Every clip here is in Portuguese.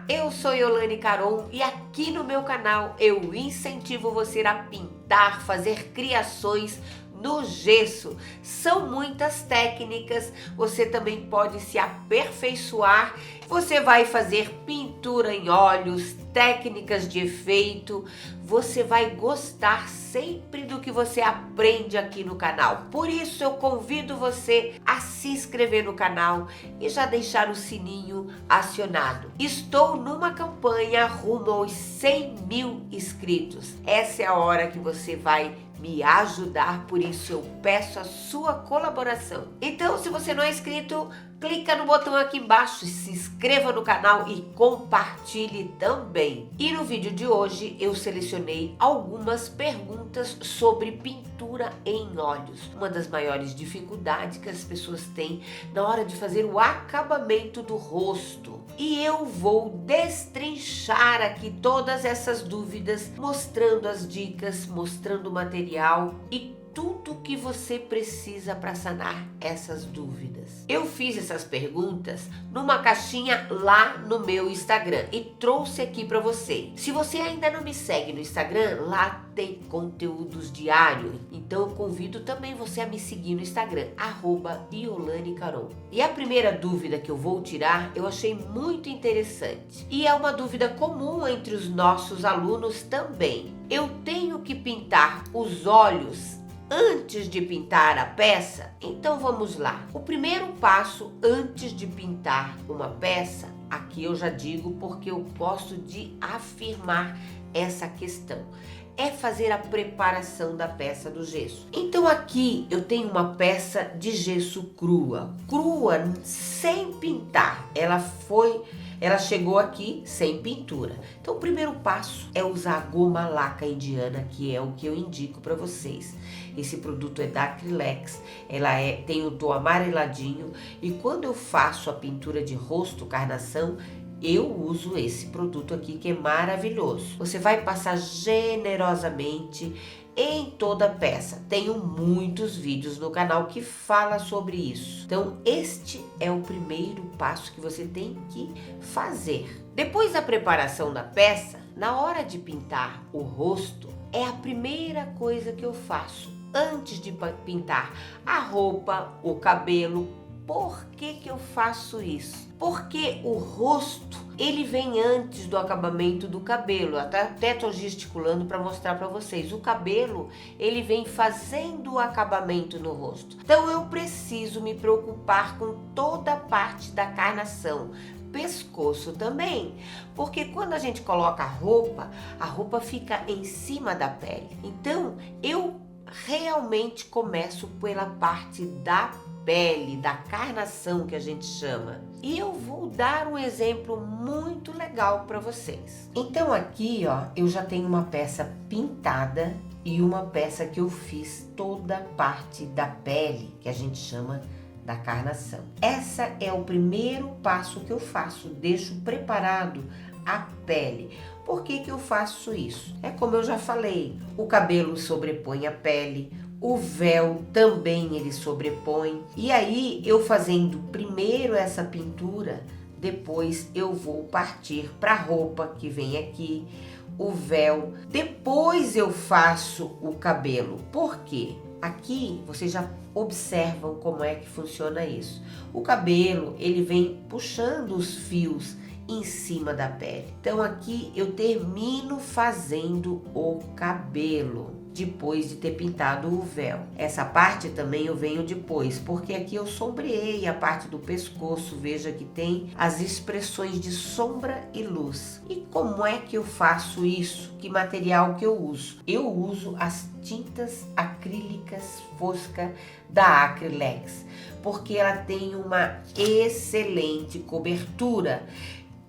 eu sou Yolane Caron e aqui no meu canal eu incentivo você a pintar, fazer criações no gesso. São muitas técnicas, você também pode se aperfeiçoar. Você vai fazer pintura em óleos, técnicas de efeito. Você vai gostar sempre do que você aprende aqui no canal. Por isso eu convido você a se inscrever no canal e já deixar o sininho acionado. Estou numa campanha rumo aos 100 mil inscritos. Essa é a hora que você vai me ajudar, por isso eu peço a sua colaboração. Então, se você não é inscrito, clica no botão aqui embaixo, se inscreva no canal e compartilhe também. E no vídeo de hoje eu selecionei algumas perguntas sobre pintura em óleos. Uma das maiores dificuldades que as pessoas têm na hora de fazer o acabamento do rosto. E eu vou destrinchar aqui todas essas dúvidas, mostrando as dicas, mostrando o material e tudo que você precisa para sanar essas dúvidas. Eu fiz essas perguntas numa caixinha lá no meu Instagram e trouxe aqui para você. Se você ainda não me segue no Instagram, lá tem conteúdos diários. Então eu convido também você a me seguir no Instagram, @YolaneCaron. E a primeira dúvida que eu vou tirar, eu achei muito interessante. E é uma dúvida comum entre os nossos alunos também. Eu tenho que pintar os olhos antes de pintar a peça? Então vamos lá. O primeiro passo antes de pintar uma peça, aqui eu já digo porque eu gosto de afirmar essa questão, é fazer a preparação da peça do gesso. Então aqui eu tenho uma peça de gesso crua, sem pintar. Ela chegou aqui sem pintura. Então o primeiro passo é usar a goma laca indiana, que é o que eu indico para vocês. Esse produto é da Acrylex, tem um tom amareladinho e quando eu faço a pintura de rosto, carnação, eu uso esse produto aqui que é maravilhoso. Você vai passar generosamente em toda a peça. Tenho muitos vídeos no canal que fala sobre isso. Então este é o primeiro passo que você tem que fazer. Depois da preparação da peça, na hora de pintar o rosto, é a primeira coisa que eu faço antes de pintar a roupa, o cabelo. Por que eu faço isso? Porque o rosto, ele vem antes do acabamento do cabelo. Até tô gesticulando para mostrar para vocês. O cabelo, ele vem fazendo o acabamento no rosto. Então eu preciso me preocupar com toda a parte da carnação. Pescoço também, porque quando a gente coloca a roupa fica em cima da pele. Então eu realmente começo pela parte da pele, da carnação que a gente chama. E eu vou dar um exemplo muito legal para vocês. Então aqui, ó, eu já tenho uma peça pintada e uma peça que eu fiz toda a parte da pele, que a gente chama da carnação. Essa é o primeiro passo que eu faço, deixo preparado a pele. Por que eu faço isso? É como eu já falei, o cabelo sobrepõe a pele, o véu também ele sobrepõe. E aí eu fazendo primeiro essa pintura, depois eu vou partir para a roupa que vem aqui, o véu. Depois eu faço o cabelo. Por quê? Aqui vocês já observam como é que funciona isso. O cabelo, ele vem puxando os fios em cima da pele. Então aqui eu termino fazendo o cabelo depois de ter pintado o véu. Essa parte também eu venho depois, porque aqui eu sombreei a parte do pescoço. Veja que tem as expressões de sombra e luz. E como é que eu faço isso? Que material que eu uso? Eu uso as tintas acrílicas fosca da Acrylex, porque ela tem uma excelente cobertura,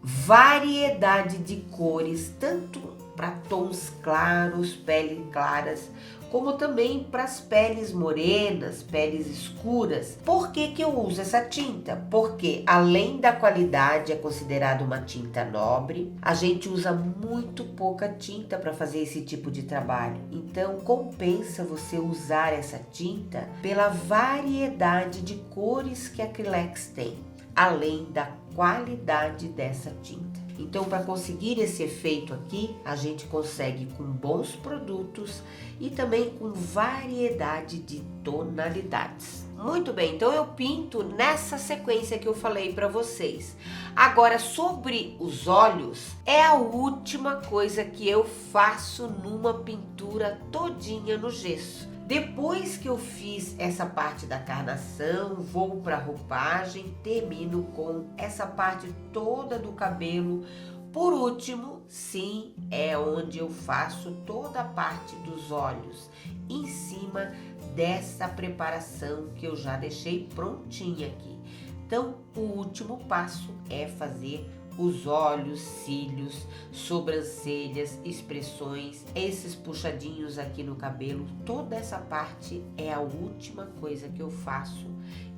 variedade de cores, tanto para tons claros, peles claras, como também para as peles morenas, peles escuras. Por que eu uso essa tinta? Porque além da qualidade, é considerada uma tinta nobre, a gente usa muito pouca tinta para fazer esse tipo de trabalho. Então compensa você usar essa tinta pela variedade de cores que a Acrylex tem, além da qualidade dessa tinta. Então, para conseguir esse efeito aqui, a gente consegue com bons produtos e também com variedade de tonalidades. Muito bem, então eu pinto nessa sequência que eu falei para vocês. Agora, sobre os olhos, é a última coisa que eu faço numa pintura todinha no gesso. Depois que eu fiz essa parte da carnação, vou para a roupagem, termino com essa parte toda do cabelo. Por último, sim, é onde eu faço toda a parte dos olhos, em cima dessa preparação que eu já deixei prontinha aqui. Então, o último passo é fazer os olhos, cílios, sobrancelhas, expressões, esses puxadinhos aqui no cabelo. Toda essa parte é a última coisa que eu faço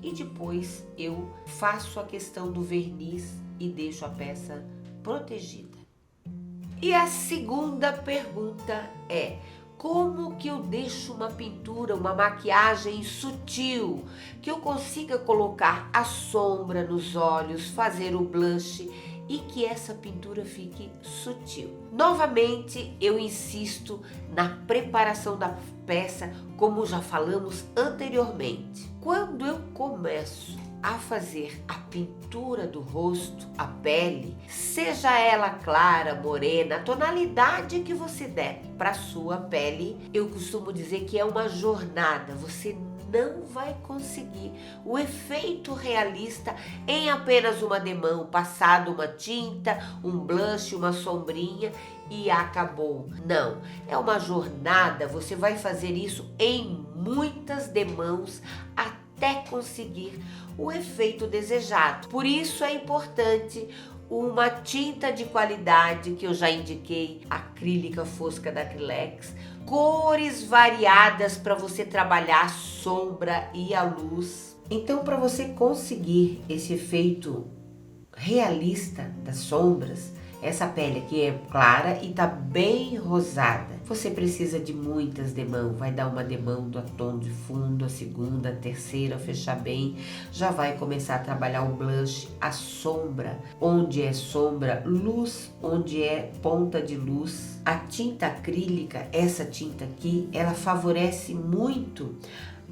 e depois eu faço a questão do verniz e deixo a peça protegida. E a segunda pergunta é: como que eu deixo uma pintura, uma maquiagem sutil, que eu consiga colocar a sombra nos olhos, fazer o blush e que essa pintura fique sutil? Novamente, eu insisto na preparação da peça, como já falamos anteriormente. Quando eu começo a fazer a pintura do rosto, a pele, seja ela clara, morena, a tonalidade que você der para sua pele, eu costumo dizer que é uma jornada. Você não vai conseguir o efeito realista em apenas uma demão, passado uma tinta, um blush, uma sombrinha e acabou. Não, é uma jornada. Você vai fazer isso em muitas demãos até conseguir o efeito desejado. Por isso é importante uma tinta de qualidade que eu já indiquei, acrílica fosca da Acrylex, cores variadas para você trabalhar a sombra e a luz. Então, para você conseguir esse efeito realista das sombras, essa pele aqui é clara e tá bem rosada. Você precisa de muitas demãos. Vai dar uma demão do tom de fundo, a segunda, a terceira, fechar bem. Já vai começar a trabalhar o blush, a sombra, onde é sombra, luz, onde é ponta de luz. A tinta acrílica, essa tinta aqui, ela favorece muito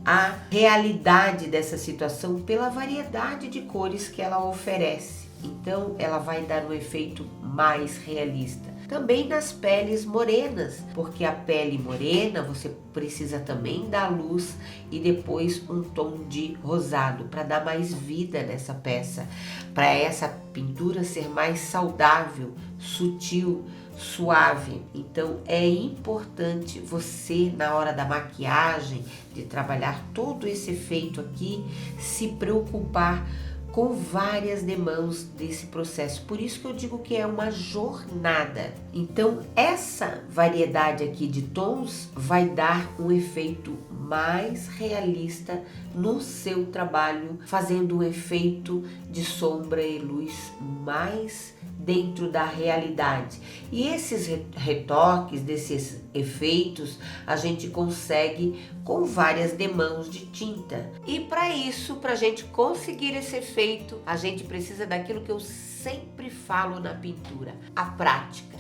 a realidade dessa situação pela variedade de cores que ela oferece. Então, ela vai dar um efeito mais realista. Também nas peles morenas, porque a pele morena você precisa também dar luz e depois um tom de rosado para dar mais vida nessa peça, para essa pintura ser mais saudável, sutil, suave. Então é importante você, na hora da maquiagem, de trabalhar todo esse efeito aqui, se preocupar com várias demãos desse processo. Por isso que eu digo que é uma jornada. Então, essa variedade aqui de tons vai dar um efeito mais realista no seu trabalho, fazendo um efeito de sombra e luz mais dentro da realidade. E esses retoques, desses efeitos, a gente consegue com várias demãos de tinta. E para isso, para a gente conseguir esse efeito, a gente precisa daquilo que eu sempre falo na pintura, a prática.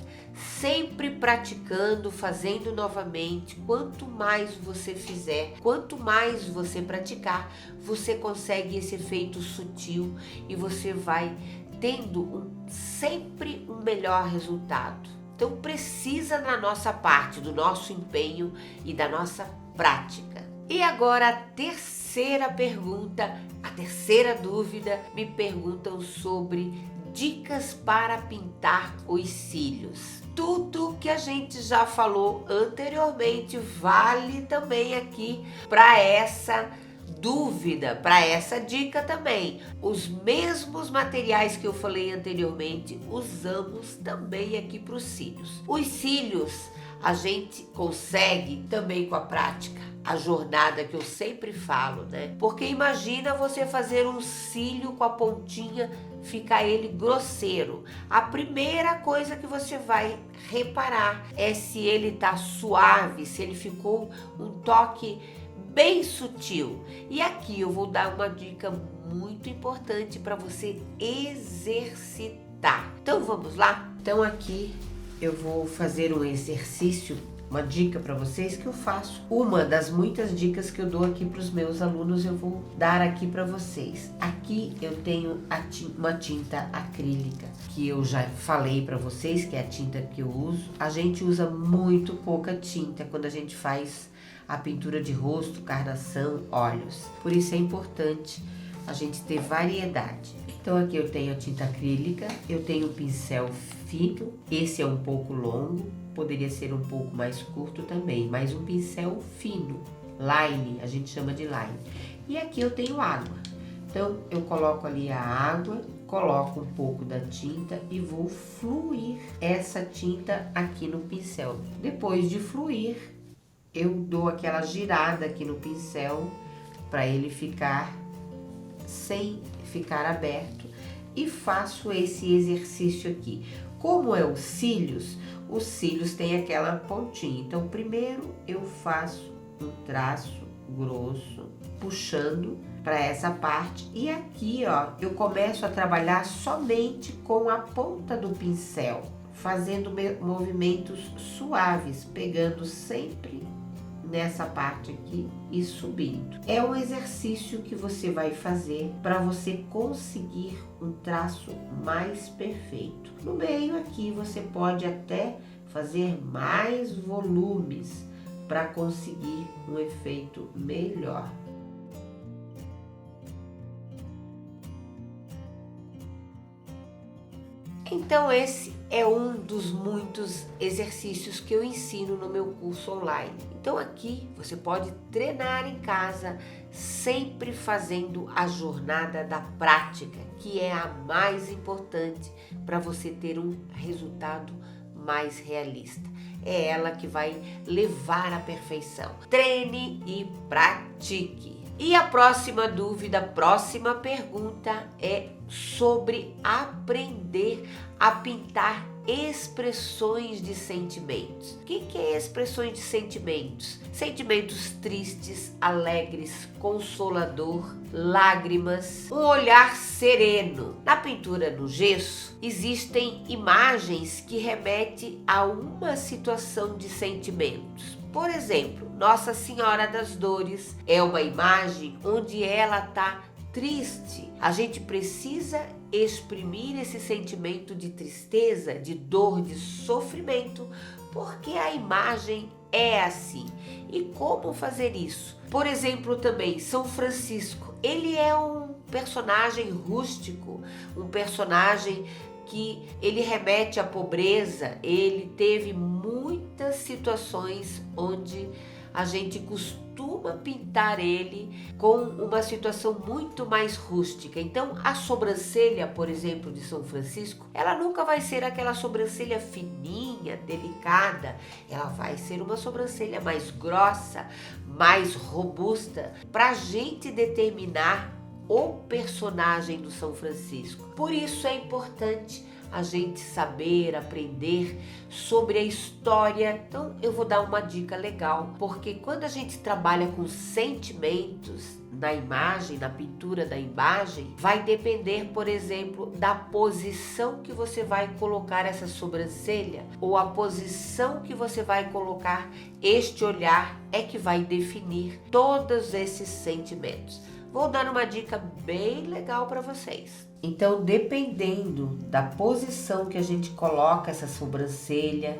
Sempre praticando, fazendo novamente. Quanto mais você fizer, quanto mais você praticar, você consegue esse efeito sutil e você vai tendo sempre um melhor resultado. Então precisa da nossa parte, do nosso empenho e da nossa prática. E agora a terceira pergunta, a terceira dúvida, me perguntam sobre dicas para pintar os cílios. Tudo que a gente já falou anteriormente vale também aqui para essa dúvida, para essa dica também. Os mesmos materiais que eu falei anteriormente, usamos também aqui para os cílios. Os cílios a gente consegue também com a prática, a jornada que eu sempre falo, né? Porque imagina você fazer um cílio com a pontinha, ficar ele grosseiro. A primeira coisa que você vai reparar é se ele tá suave, se ele ficou um toque bem sutil. E aqui eu vou dar uma dica muito importante para você exercitar pintar. Então vamos lá? Então aqui eu vou fazer um exercício, uma dica para vocês que eu faço. Uma das muitas dicas que eu dou aqui para os meus alunos, eu vou dar aqui para vocês. Aqui eu tenho uma tinta acrílica, que eu já falei para vocês, que é a tinta que eu uso. A gente usa muito pouca tinta quando a gente faz a pintura de rosto, carnação, olhos. Por isso é importante a gente ter variedade. Então aqui eu tenho a tinta acrílica, eu tenho o pincel fino, esse é um pouco longo, poderia ser um pouco mais curto também, mas um pincel fino, line, a gente chama de line. E aqui eu tenho água, então eu coloco ali a água, coloco um pouco da tinta e vou fluir essa tinta aqui no pincel. Depois de fluir, eu dou aquela girada aqui no pincel para ele ficar sem ficar aberto e faço esse exercício aqui. Como é os cílios têm aquela pontinha, então primeiro eu faço um traço grosso, puxando para essa parte, e aqui ó, eu começo a trabalhar somente com a ponta do pincel, fazendo movimentos suaves, pegando sempre nessa parte aqui e subindo. É um exercício que você vai fazer para você conseguir um traço mais perfeito. No meio aqui você pode até fazer mais volumes para conseguir um efeito melhor. Então esse é um dos muitos exercícios que eu ensino no meu curso online. Então aqui você pode treinar em casa, sempre fazendo a jornada da prática, que é a mais importante para você ter um resultado mais realista. É ela que vai levar à perfeição. Treine e pratique. E a próxima dúvida, a próxima pergunta é sobre aprender a pintar expressões de sentimentos. O que é expressões de sentimentos? Sentimentos tristes, alegres, consolador, lágrimas, um olhar sereno. Na pintura no gesso, existem imagens que remetem a uma situação de sentimentos. Por exemplo, Nossa Senhora das Dores é uma imagem onde ela está triste. A gente precisa exprimir esse sentimento de tristeza, de dor, de sofrimento, porque a imagem é assim. E como fazer isso? Por exemplo, também São Francisco, ele é um personagem rústico, um personagem que ele remete à pobreza. Ele teve muitas situações onde a gente costuma pintar ele com uma situação muito mais rústica. Então a sobrancelha, por exemplo, de São Francisco, ela nunca vai ser aquela sobrancelha fininha, delicada. Ela vai ser uma sobrancelha mais grossa, mais robusta, para a gente determinar o personagem do São Francisco. Por isso é importante a gente saber, aprender sobre a história. Então eu vou dar uma dica legal, porque quando a gente trabalha com sentimentos na imagem, na pintura da imagem, vai depender, por exemplo, da posição que você vai colocar essa sobrancelha, ou a posição que você vai colocar este olhar, é que vai definir todos esses sentimentos. Vou dar uma dica bem legal para vocês. Então, dependendo da posição que a gente coloca essa sobrancelha,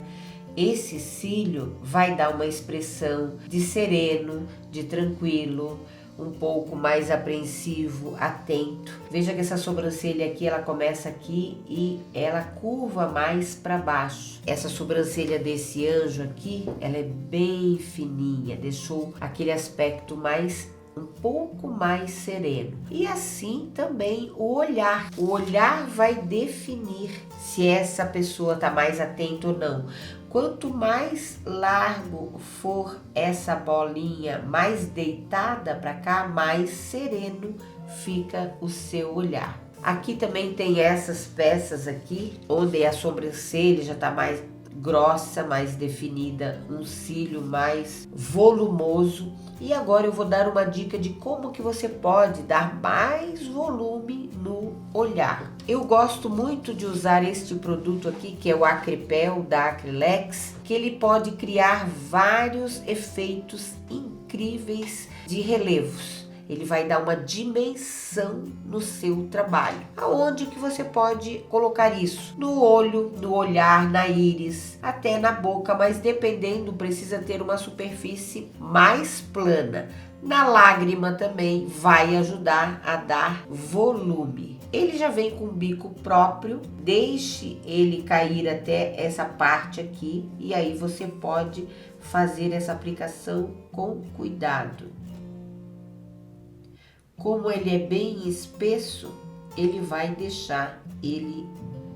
esse cílio vai dar uma expressão de sereno, de tranquilo, um pouco mais apreensivo, atento. Veja que essa sobrancelha aqui, ela começa aqui e ela curva mais para baixo. Essa sobrancelha desse anjo aqui, ela é bem fininha, deixou aquele aspecto mais um pouco mais sereno. E assim também o olhar. O olhar vai definir se essa pessoa está mais atenta ou não. Quanto mais largo for essa bolinha, mais deitada para cá, mais sereno fica o seu olhar. Aqui também tem essas peças aqui, onde a sobrancelha já está mais grossa, mais definida, um cílio mais volumoso. E agora eu vou dar uma dica de como que você pode dar mais volume no olhar. Eu gosto muito de usar este produto aqui, que é o Acripel da Acrylex, que ele pode criar vários efeitos incríveis de relevos. Ele vai dar uma dimensão no seu trabalho. Aonde que você pode colocar isso? No olho, no olhar, na íris, até na boca, mas dependendo, precisa ter uma superfície mais plana. Na lágrima também vai ajudar a dar volume. Ele já vem com bico próprio, deixe ele cair até essa parte aqui e aí você pode fazer essa aplicação com cuidado. Como ele é bem espesso, ele vai deixar ele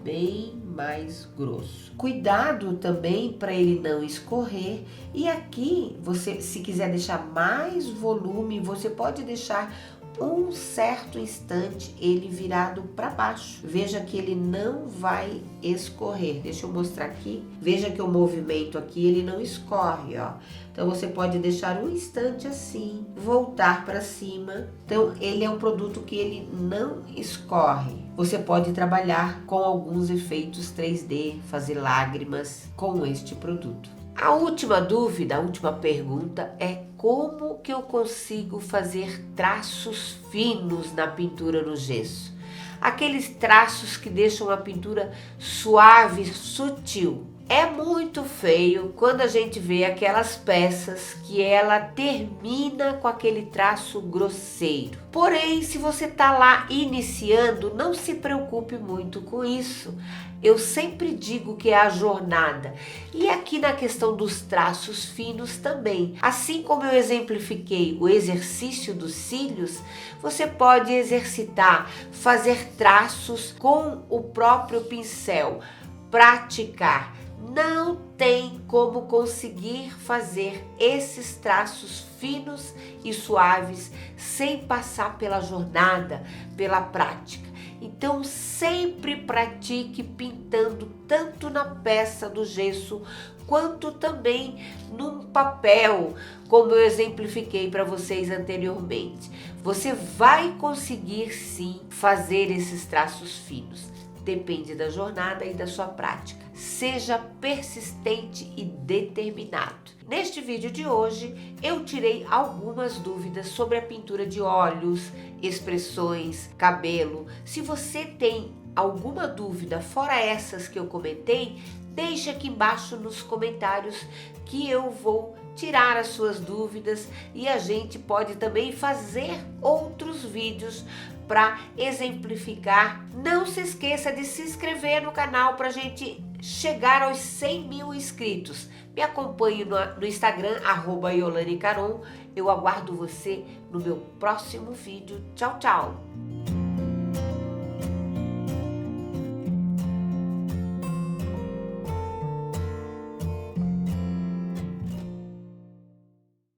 bem mais grosso. Cuidado também para ele não escorrer. E aqui, você, se quiser deixar mais volume, você pode deixar um certo instante ele virado para baixo. Veja que ele não vai escorrer. Deixa eu mostrar aqui. Veja que o movimento aqui ele não escorre, ó. Então você pode deixar um instante assim, voltar para cima. Então ele é um produto que ele não escorre. Você pode trabalhar com alguns efeitos 3D, fazer lágrimas com este produto. A última dúvida, a última pergunta é como que eu consigo fazer traços finos na pintura no gesso? Aqueles traços que deixam a pintura suave, sutil. É muito feio quando a gente vê aquelas peças que ela termina com aquele traço grosseiro. Porém, se você está lá iniciando, não se preocupe muito com isso. Eu sempre digo que é a jornada. E aqui na questão dos traços finos também. Assim como eu exemplifiquei o exercício dos cílios, você pode exercitar, fazer traços com o próprio pincel, praticar. Não tem como conseguir fazer esses traços finos e suaves sem passar pela jornada, pela prática. Então sempre pratique pintando tanto na peça do gesso quanto também num papel, como eu exemplifiquei para vocês anteriormente. Você vai conseguir sim fazer esses traços finos. Depende da jornada e da sua prática. Seja persistente e determinado. Neste vídeo de hoje, eu tirei algumas dúvidas sobre a pintura de olhos, expressões, cabelo. Se você tem alguma dúvida fora essas que eu comentei, deixe aqui embaixo nos comentários que eu vou tirar as suas dúvidas e a gente pode também fazer outros vídeos para exemplificar. Não se esqueça de se inscrever no canal para a gente chegar aos 100 mil inscritos. Me acompanhe no Instagram, @YolaneCaron. Eu aguardo você no meu próximo vídeo. Tchau, tchau!